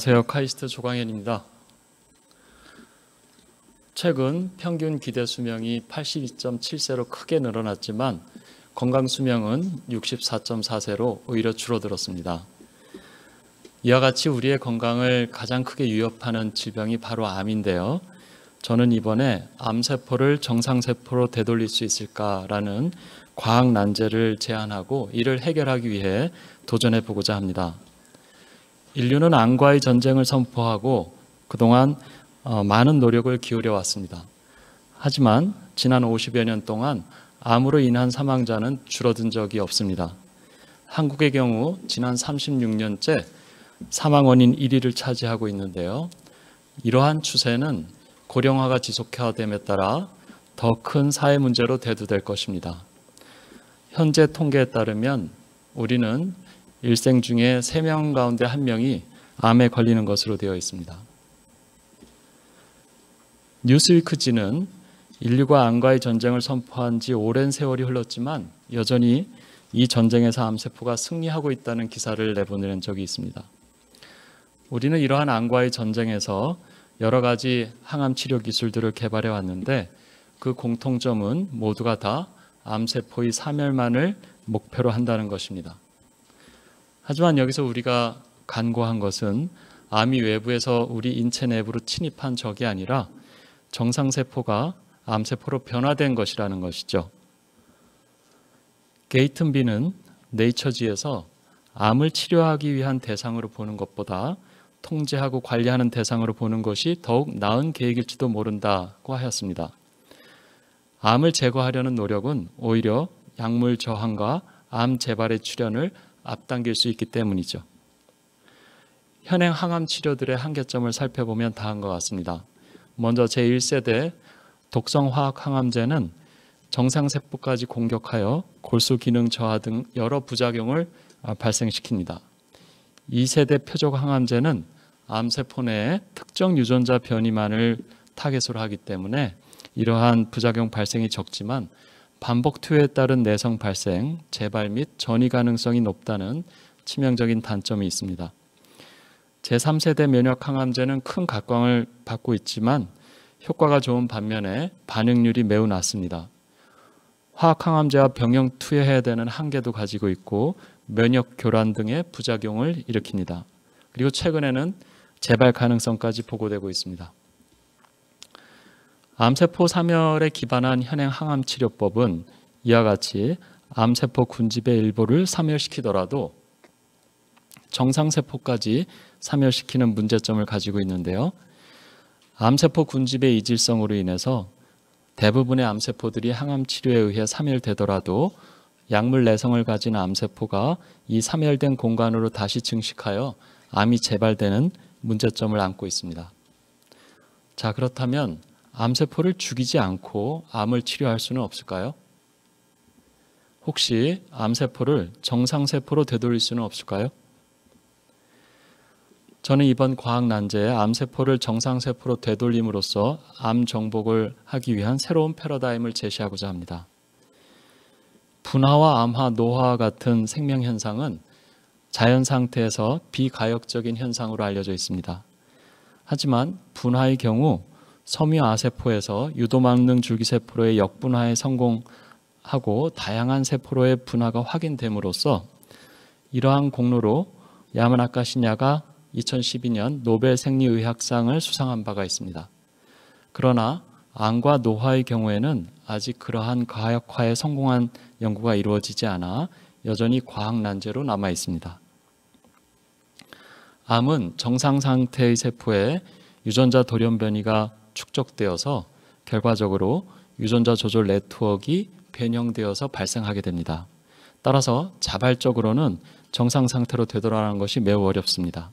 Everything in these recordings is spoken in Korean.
안녕하세요. 카이스트 조광현입니다. 최근 평균 기대 수명이 82.7세로 크게 늘어났지만 건강 수명은 64.4세로 오히려 줄어들었습니다. 이와 같이 우리의 건강을 가장 크게 위협하는 질병이 바로 암인데요. 저는 이번에 암세포를 정상세포로 되돌릴 수 있을까라는 과학 난제를 제안하고 이를 해결하기 위해 도전해 보고자 합니다. 인류는 암과의 전쟁을 선포하고 그동안 많은 노력을 기울여 왔습니다. 하지만 지난 50여 년 동안 암으로 인한 사망자는 줄어든 적이 없습니다. 한국의 경우 지난 36년째 사망 원인 1위를 차지하고 있는데요. 이러한 추세는 고령화가 지속됨에 따라 더 큰 사회 문제로 대두될 것입니다. 현재 통계에 따르면 우리는 일생 중에 3명 가운데 1명이 암에 걸리는 것으로 되어 있습니다. 뉴스위크지는 인류가 암과의 전쟁을 선포한 지 오랜 세월이 흘렀지만 여전히 이 전쟁에서 암세포가 승리하고 있다는 기사를 내보낸 적이 있습니다. 우리는 이러한 암과의 전쟁에서 여러 가지 항암 치료 기술들을 개발해 왔는데 그 공통점은 모두가 다 암세포의 사멸만을 목표로 한다는 것입니다. 하지만 여기서 우리가 간과한 것은 암이 외부에서 우리 인체 내부로 침입한 적이 아니라 정상세포가 암세포로 변화된 것이라는 것이죠. 게이튼비는 네이처지에서 암을 치료하기 위한 대상으로 보는 것보다 통제하고 관리하는 대상으로 보는 것이 더욱 나은 계획일지도 모른다고 하였습니다. 암을 제거하려는 노력은 오히려 약물 저항과 암 재발의 출현을 앞당길 수 있기 때문이죠. 현행 항암 치료들의 한계점을 살펴보면 다음과 같습니다. 먼저 제1세대 독성화학 항암제는 정상세포까지 공격하여 골수 기능 저하 등 여러 부작용을 발생시킵니다. 2세대 표적 항암제는 암세포 내에 특정 유전자 변이만을 타겟으로 하기 때문에 이러한 부작용 발생이 적지만 반복 투여에 따른 내성 발생, 재발 및 전이 가능성이 높다는 치명적인 단점이 있습니다. 제3세대 면역 항암제는 큰 각광을 받고 있지만 효과가 좋은 반면에 반응률이 매우 낮습니다. 화학 항암제와 병용 투여해야 되는 한계도 가지고 있고 면역 교란 등의 부작용을 일으킵니다. 그리고 최근에는 재발 가능성까지 보고되고 있습니다. 암세포 사멸에 기반한 현행 항암 치료법은 이와 같이 암세포 군집의 일부를 사멸시키더라도 정상세포까지 사멸시키는 문제점을 가지고 있는데요. 암세포 군집의 이질성으로 인해서 대부분의 암세포들이 항암 치료에 의해 사멸되더라도 약물 내성을 가진 암세포가 이 사멸된 공간으로 다시 증식하여 암이 재발되는 문제점을 안고 있습니다. 자, 그렇다면 암세포를 죽이지 않고 암을 치료할 수는 없을까요? 혹시 암세포를 정상세포로 되돌릴 수는 없을까요? 저는 이번 과학 난제에 암세포를 정상세포로 되돌림으로써 암 정복을 하기 위한 새로운 패러다임을 제시하고자 합니다. 분화와 암화, 노화와 같은 생명현상은 자연 상태에서 비가역적인 현상으로 알려져 있습니다. 하지만 분화의 경우 섬유아세포에서 유도막능 줄기세포로의 역분화에 성공하고 다양한 세포로의 분화가 확인됨으로써 이러한 공로로 야마나카 신야가 2012년 노벨 생리의학상을 수상한 바가 있습니다. 그러나 암과 노화의 경우에는 아직 그러한 가역화에 성공한 연구가 이루어지지 않아 여전히 과학 난제로 남아 있습니다. 암은 정상 상태의 세포에 유전자 돌연 변이가 축적되어서 결과적으로 유전자 조절 네트워크가 변형되어서 발생하게 됩니다. 따라서 자발적으로는 정상 상태로 되돌아가는 것이 매우 어렵습니다.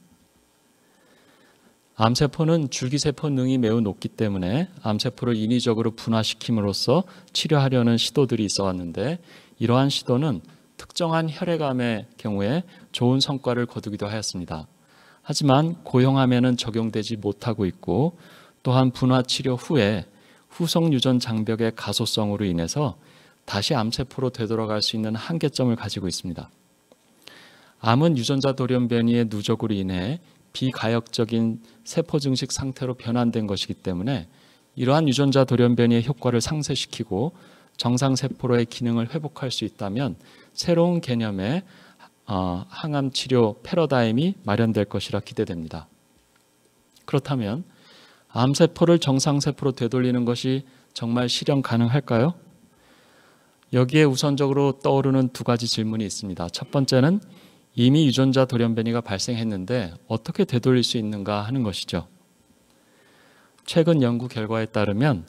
암세포는 줄기세포 능이 매우 높기 때문에 암세포를 인위적으로 분화시킴으로써 치료하려는 시도들이 있어 왔는데 이러한 시도는 특정한 혈액암의 경우에 좋은 성과를 거두기도 하였습니다. 하지만 고형암에는 적용되지 못하고 있고 또한 분화 치료 후에 후속 유전 장벽의 가소성으로 인해서 다시 암세포로 되돌아갈 수 있는 한계점을 가지고 있습니다. 암은 유전자 돌연 변이의 누적으로 인해 비가역적인 세포 증식 상태로 변환된 것이기 때문에 이러한 유전자 돌연변이의 효과를 상쇄시키고 정상 세포로의 기능을 회복할 수 있다면 새로운 개념의 항암 치료 패러다임이 마련될 것이라 기대됩니다. 그렇다면 암세포를 정상세포로 되돌리는 것이 정말 실현 가능할까요? 여기에 우선적으로 떠오르는 두 가지 질문이 있습니다. 첫 번째는 이미 유전자 돌연변이가 발생했는데 어떻게 되돌릴 수 있는가 하는 것이죠. 최근 연구 결과에 따르면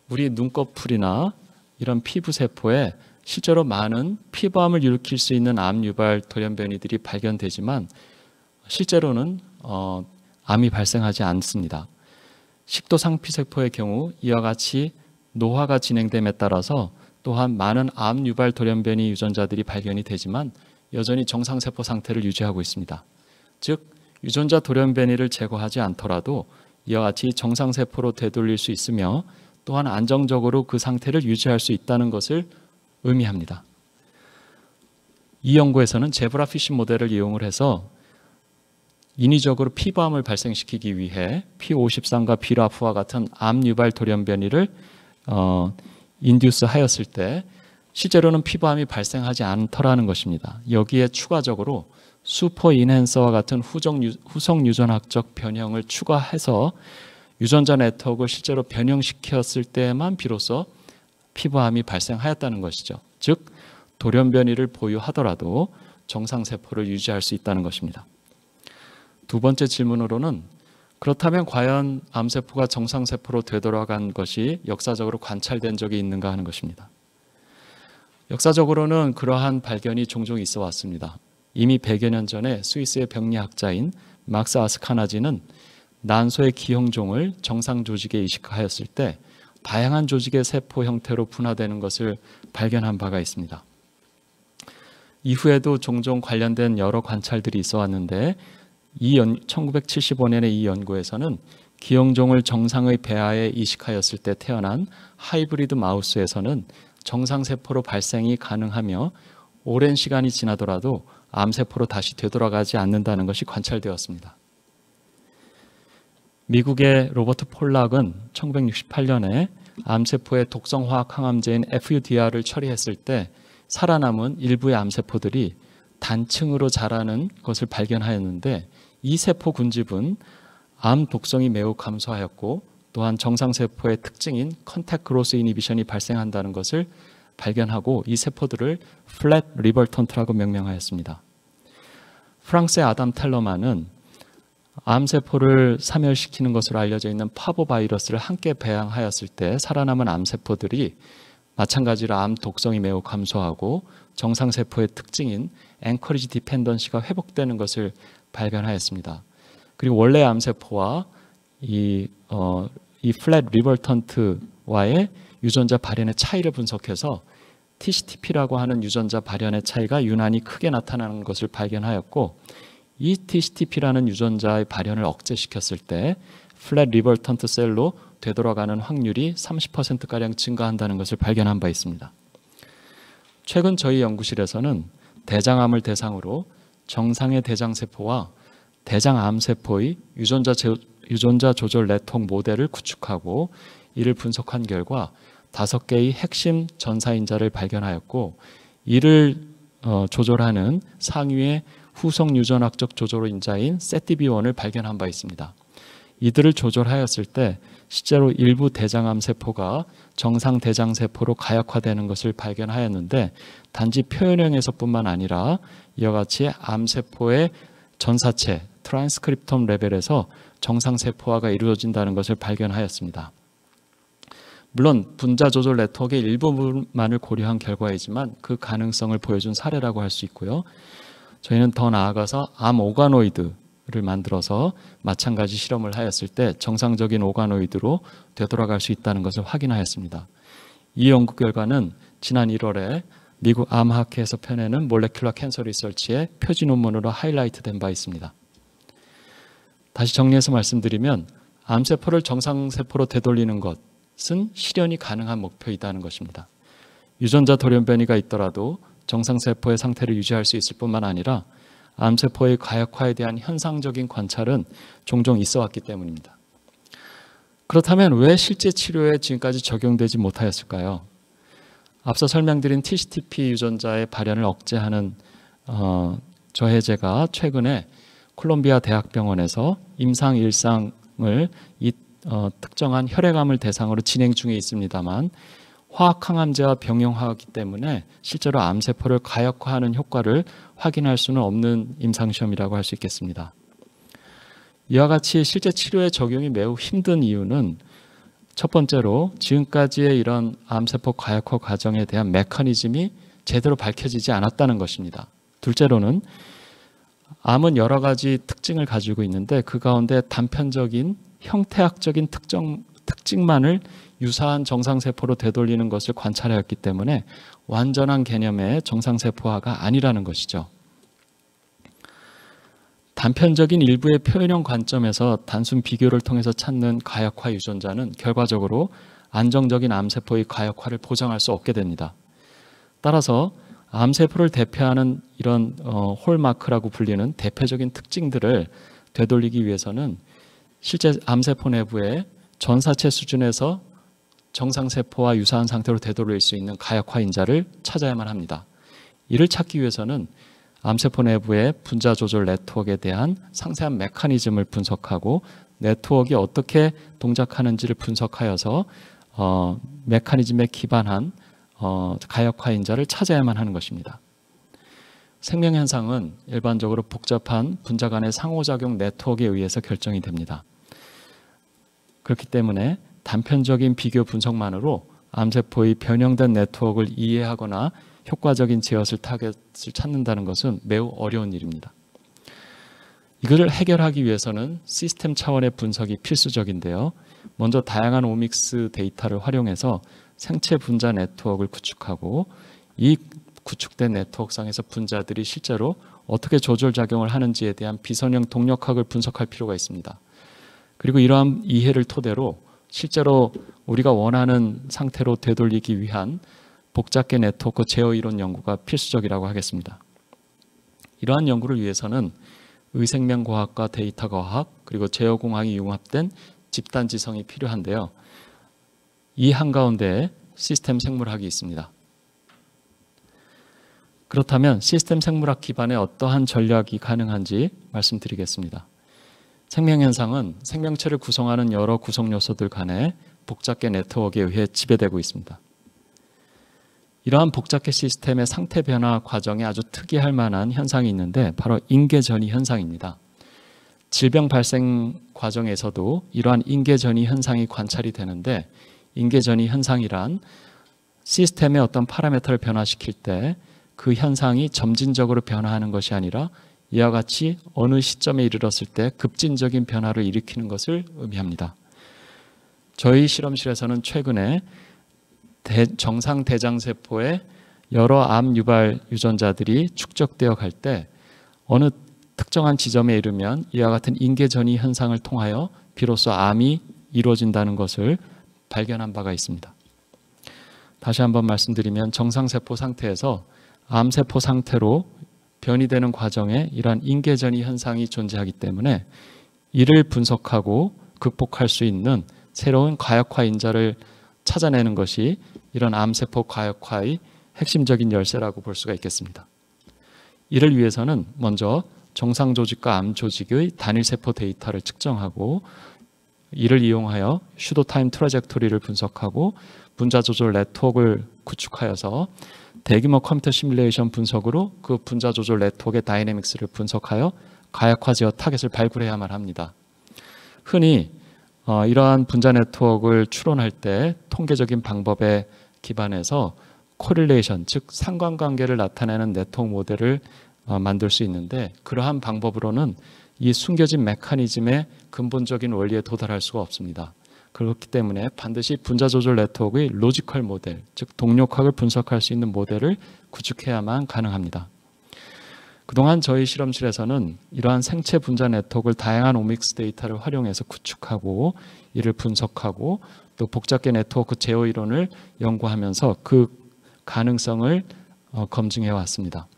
우리 눈꺼풀이나 이런 피부세포에 실제로 많은 피부암을 일으킬 수 있는 암 유발 돌연변이들이 발견되지만 실제로는 암이 발생하지 않습니다. 식도상피세포의 경우 이와 같이 노화가 진행됨에 따라서 또한 많은 암 유발 돌연변이 유전자들이 발견이 되지만 여전히 정상세포 상태를 유지하고 있습니다. 즉 유전자 돌연변이를 제거하지 않더라도 이와 같이 정상세포로 되돌릴 수 있으며 또한 안정적으로 그 상태를 유지할 수 있다는 것을 의미합니다. 이 연구에서는 제브라피쉬 모델을 이용을 해서 인위적으로 피부암을 발생시키기 위해 P53과 비라프와 같은 암 유발 돌연변이를 인듀스 하였을 때 실제로는 피부암이 발생하지 않더라는 것입니다. 여기에 추가적으로 슈퍼 인핸서와 같은 후속 유전학적 변형을 추가해서 유전자 네트워크를 실제로 변형시켰을 때만 비로소 피부암이 발생하였다는 것이죠. 즉 돌연변이를 보유하더라도 정상세포를 유지할 수 있다는 것입니다. 두 번째 질문으로는 그렇다면 과연 암세포가 정상세포로 되돌아간 것이 역사적으로 관찰된 적이 있는가 하는 것입니다. 역사적으로는 그러한 발견이 종종 있어 왔습니다. 이미 100여 년 전에 스위스의 병리학자인 막스 아스카나지는 난소의 기형종을 정상 조직에 이식하였을 때 다양한 조직의 세포 형태로 분화되는 것을 발견한 바가 있습니다. 이후에도 종종 관련된 여러 관찰들이 있어 왔는데 1975년에 이 연구에서는 기형종을 정상의 배아에 이식하였을 때 태어난 하이브리드 마우스에서는 정상세포로 발생이 가능하며 오랜 시간이 지나더라도 암세포로 다시 되돌아가지 않는다는 것이 관찰되었습니다. 미국의 로버트 폴락은 1968년에 암세포의 독성화학 항암제인 FUDR을 처리했을 때 살아남은 일부의 암세포들이 단층으로 자라는 것을 발견하였는데 이 세포 군집은 암 독성이 매우 감소하였고 또한 정상세포의 특징인 컨택 그로스 이니비션이 발생한다는 것을 발견하고 이 세포들을 플랫 리버턴트라고 명명하였습니다. 프랑스의 아담 텔러만은 암세포를 사멸시키는 것으로 알려져 있는 파보 바이러스를 함께 배양하였을 때 살아남은 암세포들이 마찬가지로 암 독성이 매우 감소하고 정상세포의 특징인 앵커리지 디펜던시가 회복되는 것을 발견하였습니다. 그리고 원래 암세포와 이 플랫 리버턴트와의 유전자 발현의 차이를 분석해서 TCTP라고 하는 유전자 발현의 차이가 유난히 크게 나타나는 것을 발견하였고 이 TCTP라는 유전자의 발현을 억제시켰을 때 플랫 리버턴트 셀로 되돌아가는 확률이 30%가량 증가한다는 것을 발견한 바 있습니다. 최근 저희 연구실에서는 대장암을 대상으로 정상의 대장세포와 대장암세포의 유전자 조절 네트워크 모델을 구축하고 이를 분석한 결과 5개의 핵심 전사인자를 발견하였고 이를 조절하는 상위의 후속 유전학적 조절인자인 세티비1을 발견한 바 있습니다. 이들을 조절하였을 때 실제로 일부 대장암 세포가 정상 대장세포로 가역화되는 것을 발견하였는데 단지 표현형에서뿐만 아니라 이와 같이 암세포의 전사체 트랜스크립톰 레벨에서 정상세포화가 이루어진다는 것을 발견하였습니다. 물론 분자 조절 네트워크의 일부분만을 고려한 결과이지만 그 가능성을 보여준 사례라고 할 수 있고요. 저희는 더 나아가서 암 오가노이드를 만들어서 마찬가지 실험을 하였을 때 정상적인 오가노이드로 되돌아갈 수 있다는 것을 확인하였습니다. 이 연구 결과는 지난 1월에 미국 암학회에서 펴내는 몰레큘러 캔서 리서치의 표지 논문으로 하이라이트된 바 있습니다. 다시 정리해서 말씀드리면 암세포를 정상세포로 되돌리는 것은 실현이 가능한 목표이다는 것입니다. 유전자 돌연변이가 있더라도 정상세포의 상태를 유지할 수 있을 뿐만 아니라 암세포의 가역화에 대한 현상적인 관찰은 종종 있어 왔기 때문입니다. 그렇다면 왜 실제 치료에 지금까지 적용되지 못하였을까요? 앞서 설명드린 TCTP 유전자의 발현을 억제하는 저해제가 최근에 콜롬비아 대학병원에서 임상 1상을 특정한 혈액암을 대상으로 진행 중에 있습니다만 화학 항암제와 병용하기 때문에 실제로 암세포를 가역화하는 효과를 확인할 수는 없는 임상시험이라고 할 수 있겠습니다. 이와 같이 실제 치료에 적용이 매우 힘든 이유는 첫 번째로 지금까지의 이런 암세포 가역화 과정에 대한 메커니즘이 제대로 밝혀지지 않았다는 것입니다. 둘째로는 암은 여러 가지 특징을 가지고 있는데 그 가운데 단편적인 형태학적인 특징만을 유사한 정상세포로 되돌리는 것을 관찰하였기 때문에 완전한 개념의 정상세포화가 아니라는 것이죠. 단편적인 일부의 표현형 관점에서 단순 비교를 통해서 찾는 가역화 유전자는 결과적으로 안정적인 암세포의 가역화를 보장할 수 없게 됩니다. 따라서 암세포를 대표하는 이런 홀마크라고 불리는 대표적인 특징들을 되돌리기 위해서는 실제 암세포 내부의 전사체 수준에서 정상세포와 유사한 상태로 되돌릴 수 있는 가역화 인자를 찾아야만 합니다. 이를 찾기 위해서는 암세포 내부의 분자 조절 네트워크에 대한 상세한 메커니즘을 분석하고 네트워크가 어떻게 동작하는지를 분석하여서 메커니즘에 기반한 가역화 인자를 찾아야만 하는 것입니다. 생명현상은 일반적으로 복잡한 분자 간의 상호작용 네트워크에 의해서 결정이 됩니다. 그렇기 때문에 단편적인 비교 분석만으로 암세포의 변형된 네트워크를 이해하거나 효과적인 제어를 타겟을 찾는다는 것은 매우 어려운 일입니다. 이것을 해결하기 위해서는 시스템 차원의 분석이 필수적인데요. 먼저 다양한 오믹스 데이터를 활용해서 생체 분자 네트워크를 구축하고 이 구축된 네트워크상에서 분자들이 실제로 어떻게 조절작용을 하는지에 대한 비선형 동력학을 분석할 필요가 있습니다. 그리고 이러한 이해를 토대로 실제로 우리가 원하는 상태로 되돌리기 위한 복잡계 네트워크 제어 이론 연구가 필수적이라고 하겠습니다. 이러한 연구를 위해서는 의생명과학과 데이터과학 그리고 제어공학이 융합된 집단지성이 필요한데요. 이 한가운데에 시스템 생물학이 있습니다. 그렇다면 시스템 생물학 기반의 어떠한 전략이 가능한지 말씀드리겠습니다. 생명현상은 생명체를 구성하는 여러 구성 요소들 간의 복잡계 네트워크에 의해 지배되고 있습니다. 이러한 복잡계 시스템의 상태 변화 과정에 아주 특이할 만한 현상이 있는데 바로 인계전이 현상입니다. 질병 발생 과정에서도 이러한 인계전이 현상이 관찰이 되는데 인계전이 현상이란 시스템의 어떤 파라미터를 변화시킬 때 그 현상이 점진적으로 변화하는 것이 아니라 이와 같이 어느 시점에 이르렀을 때 급진적인 변화를 일으키는 것을 의미합니다. 저희 실험실에서는 최근에 정상 대장세포의 여러 암 유발 유전자들이 축적되어 갈 때 어느 특정한 지점에 이르면 이와 같은 인계전이 현상을 통하여 비로소 암이 이루어진다는 것을 발견한 바가 있습니다. 다시 한번 말씀드리면 정상세포 상태에서 암세포 상태로 변이되는 과정에 이러한 인계전이 현상이 존재하기 때문에 이를 분석하고 극복할 수 있는 새로운 가역화 인자를 찾아내는 것이 이런 암세포 가역화의 핵심적인 열쇠라고 볼 수가 있겠습니다. 이를 위해서는 먼저 정상 조직과 암 조직의 단일세포 데이터를 측정하고 이를 이용하여 슈도타임 트라젝토리를 분석하고 분자 조절 네트워크를 구축하여서 대규모 컴퓨터 시뮬레이션 분석으로 그 분자 조절 네트워크의 다이내믹스를 분석하여 가역화 제어 타겟을 발굴해야만 합니다. 흔히 이러한 분자 네트워크를 추론할 때 통계적인 방법에 기반해서 코릴레이션, 즉 상관관계를 나타내는 네트워크 모델을 만들 수 있는데 그러한 방법으로는 이 숨겨진 메커니즘의 근본적인 원리에 도달할 수가 없습니다. 그렇기 때문에 반드시 분자 조절 네트워크의 로지컬 모델, 즉 동력학을 분석할 수 있는 모델을 구축해야만 가능합니다. 그동안 저희 실험실에서는 이러한 생체 분자 네트워크를 다양한 오믹스 데이터를 활용해서 구축하고 이를 분석하고 또 복잡계 네트워크 제어 이론을 연구하면서 그 가능성을 검증해 왔습니다.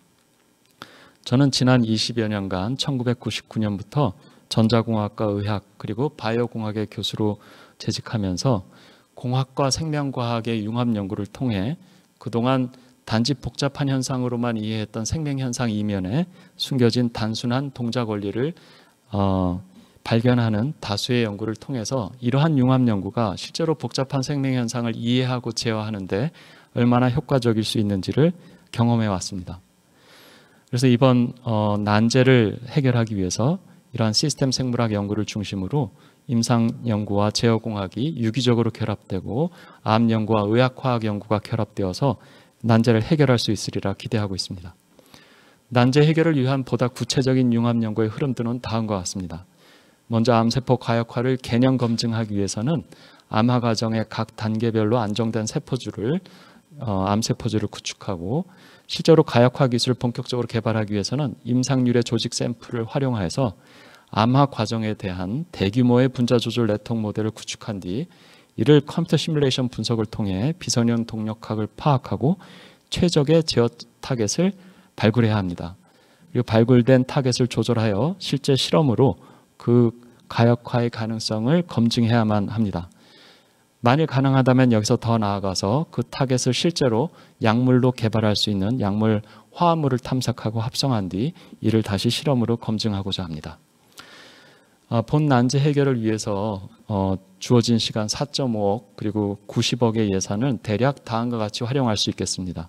저는 지난 20여 년간 1999년부터 전자공학과 의학 그리고 바이오공학의 교수로 재직하면서 공학과 생명과학의 융합 연구를 통해 그동안 단지 복잡한 현상으로만 이해했던 생명현상 이면에 숨겨진 단순한 동작 원리를 발견하는 다수의 연구를 통해서 이러한 융합 연구가 실제로 복잡한 생명현상을 이해하고 제어하는 데 얼마나 효과적일 수 있는지를 경험해 왔습니다. 그래서 이번 난제를 해결하기 위해서 이러한 시스템 생물학 연구를 중심으로 임상 연구와 제어공학이 유기적으로 결합되고 암 연구와 의학화학 연구가 결합되어서 난제를 해결할 수 있으리라 기대하고 있습니다. 난제 해결을 위한 보다 구체적인 융합 연구의 흐름들은 다음과 같습니다. 먼저 암세포 가역화를 개념 검증하기 위해서는 암화 과정의 각 단계별로 안정된 세포주를 암세포주를 구축하고 실제로 가역화 기술을 본격적으로 개발하기 위해서는 임상률의 조직 샘플을 활용해서 암화 과정에 대한 대규모의 분자 조절 네트워크 모델을 구축한 뒤 이를 컴퓨터 시뮬레이션 분석을 통해 비선형 동력학을 파악하고 최적의 제어 타겟을 발굴해야 합니다. 그리고 발굴된 타겟을 조절하여 실제 실험으로 그 가역화의 가능성을 검증해야만 합니다. 만일 가능하다면 여기서 더 나아가서 그 타겟을 실제로 약물로 개발할 수 있는 약물 화합물을 탐색하고 합성한 뒤 이를 다시 실험으로 검증하고자 합니다. 본 난제 해결을 위해서 주어진 시간 4.5억 그리고 90억의 예산은 대략 다음과 같이 활용할 수 있겠습니다.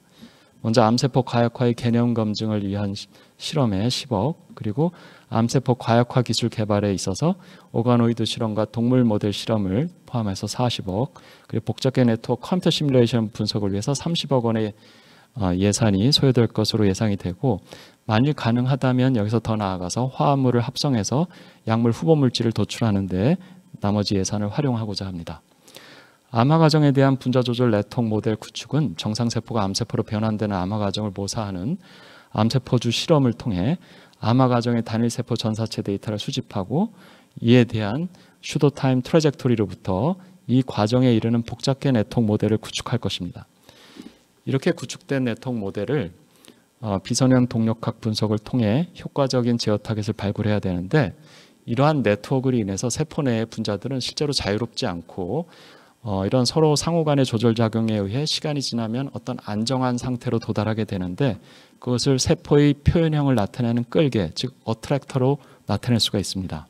먼저 암세포 가역화의 개념 검증을 위한 실험에 10억 그리고 암세포 가역화 기술 개발에 있어서 오가노이드 실험과 동물 모델 실험을 포함해서 40억 그리고 복잡계 네트워크 컴퓨터 시뮬레이션 분석을 위해서 30억 원의 예산이 소요될 것으로 예상이 되고 만일 가능하다면 여기서 더 나아가서 화합물을 합성해서 약물 후보 물질을 도출하는 데 나머지 예산을 활용하고자 합니다. 암화 과정에 대한 분자 조절 네트워크 모델 구축은 정상세포가 암세포로 변환되는 암화 과정을 모사하는 암세포주 실험을 통해 암화 과정의 단일세포 전사체 데이터를 수집하고 이에 대한 슈도타임 트래젝토리로부터 이 과정에 이르는 복잡계 네트워크 모델을 구축할 것입니다. 이렇게 구축된 네트워크 모델을 비선형 동력학 분석을 통해 효과적인 제어 타겟을 발굴해야 되는데 이러한 네트워크로 인해서 세포 내의 분자들은 실제로 자유롭지 않고 이런 서로 상호 간의 조절작용에 의해 시간이 지나면 어떤 안정한 상태로 도달하게 되는데 그것을 세포의 표현형을 나타내는 끌개, 즉 어트랙터로 나타낼 수가 있습니다.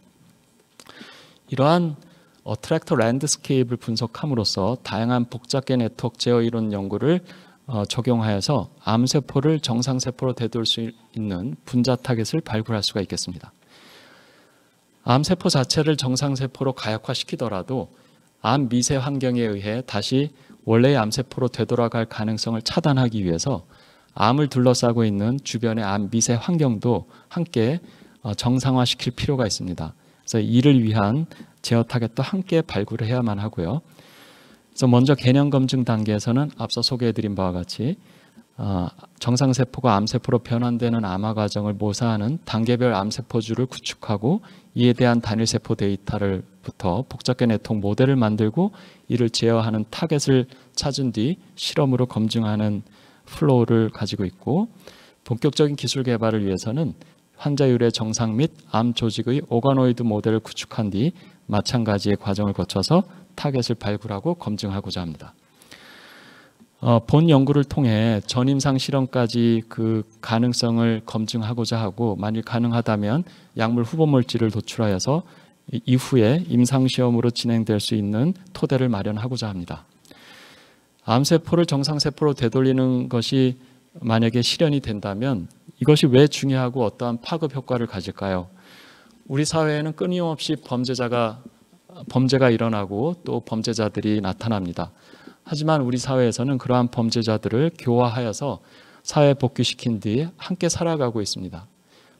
이러한 어트랙터 랜드스케이프를 분석함으로써 다양한 복잡계 네트워크 제어 이론 연구를 적용하여서 암세포를 정상세포로 되돌릴 수 있는 분자 타겟을 발굴할 수가 있겠습니다. 암세포 자체를 정상세포로 가역화시키더라도 암 미세 환경에 의해 다시 원래의 암세포로 되돌아갈 가능성을 차단하기 위해서 암을 둘러싸고 있는 주변의 암 미세 환경도 함께 정상화시킬 필요가 있습니다. 그래서 이를 위한 제어 타겟도 함께 발굴을 해야만 하고요. 그래서 먼저 개념 검증 단계에서는 앞서 소개해드린 바와 같이 정상세포가 암세포로 변환되는 암화 과정을 모사하는 단계별 암세포주를 구축하고 이에 대한 단일세포 데이터를부터 복잡계 네트워크 모델을 만들고 이를 제어하는 타겟을 찾은 뒤 실험으로 검증하는 플로우를 가지고 있고 본격적인 기술 개발을 위해서는 환자율의 정상 및 암 조직의 오가노이드 모델을 구축한 뒤 마찬가지의 과정을 거쳐서 타겟을 발굴하고 검증하고자 합니다. 본 연구를 통해 전임상 실험까지 그 가능성을 검증하고자 하고 만일 가능하다면 약물 후보 물질을 도출하여서 이후에 임상시험으로 진행될 수 있는 토대를 마련하고자 합니다. 암세포를 정상세포로 되돌리는 것이 만약에 실현이 된다면 이것이 왜 중요하고 어떠한 파급 효과를 가질까요? 우리 사회에는 끊임없이 범죄가 일어나고 또 범죄자들이 나타납니다. 하지만 우리 사회에서는 그러한 범죄자들을 교화하여서 사회에 복귀시킨 뒤 함께 살아가고 있습니다.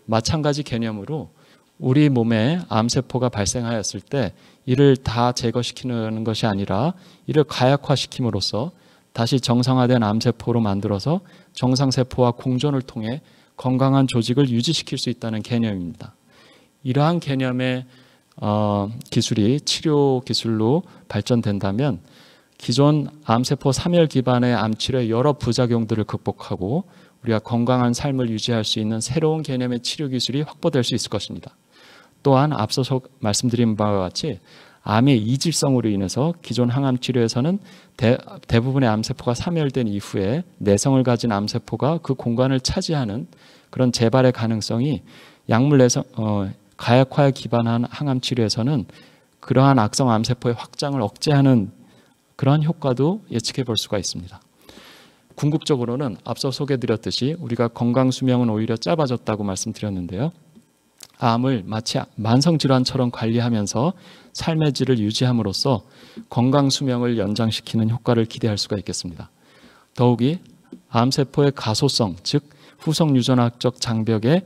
마찬가지 개념으로 우리 몸에 암세포가 발생하였을 때 이를 다 제거시키는 것이 아니라 이를 가역화시킴으로써 다시 정상화된 암세포로 만들어서 정상세포와 공존을 통해 건강한 조직을 유지시킬 수 있다는 개념입니다. 이러한 개념의 기술이 치료 기술로 발전된다면 기존 암세포 사멸 기반의 암치료의 여러 부작용들을 극복하고 우리가 건강한 삶을 유지할 수 있는 새로운 개념의 치료 기술이 확보될 수 있을 것입니다. 또한 앞서 말씀드린 바와 같이 암의 이질성으로 인해서 기존 항암 치료에서는 대부분의 암세포가 사멸된 이후에 내성을 가진 암세포가 그 공간을 차지하는 그런 재발의 가능성이 약물 내성, 가약화에 기반한 항암 치료에서는 그러한 악성 암세포의 확장을 억제하는 그러한 효과도 예측해 볼 수가 있습니다. 궁극적으로는 앞서 소개드렸듯이 우리가 건강 수명은 오히려 짧아졌다고 말씀드렸는데요. 암을 마치 만성질환처럼 관리하면서 삶의 질을 유지함으로써 건강 수명을 연장시키는 효과를 기대할 수가 있겠습니다. 더욱이 암세포의 가소성, 즉 후속 유전학적 장벽의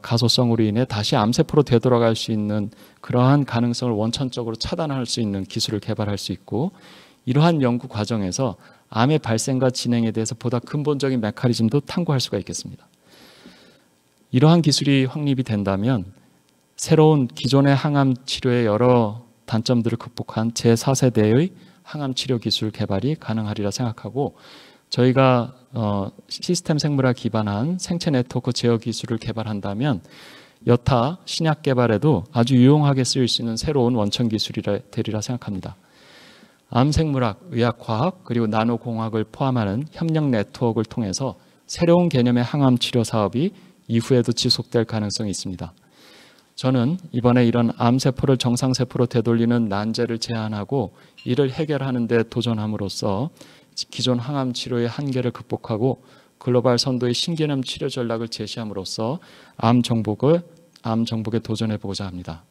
가소성으로 인해 다시 암세포로 되돌아갈 수 있는 그러한 가능성을 원천적으로 차단할 수 있는 기술을 개발할 수 있고, 이러한 연구 과정에서 암의 발생과 진행에 대해서 보다 근본적인 메커니즘도 탐구할 수가 있겠습니다. 이러한 기술이 확립이 된다면 새로운 기존의 항암 치료의 여러 단점들을 극복한 제4세대의 항암 치료 기술 개발이 가능하리라 생각하고, 저희가 시스템 생물학 기반한 생체 네트워크 제어 기술을 개발한다면 여타 신약 개발에도 아주 유용하게 쓰일 수 있는 새로운 원천 기술이 되리라 생각합니다. 암생물학, 의학과학, 그리고 나노공학을 포함하는 협력 네트워크를 통해서 새로운 개념의 항암 치료 사업이 이후에도 지속될 가능성이 있습니다. 저는 이번에 이런 암세포를 정상세포로 되돌리는 난제를 제안하고 이를 해결하는 데 도전함으로써 기존 항암 치료의 한계를 극복하고 글로벌 선도의 신개념 치료 전략을 제시함으로써 암 정복에 도전해 보고자 합니다.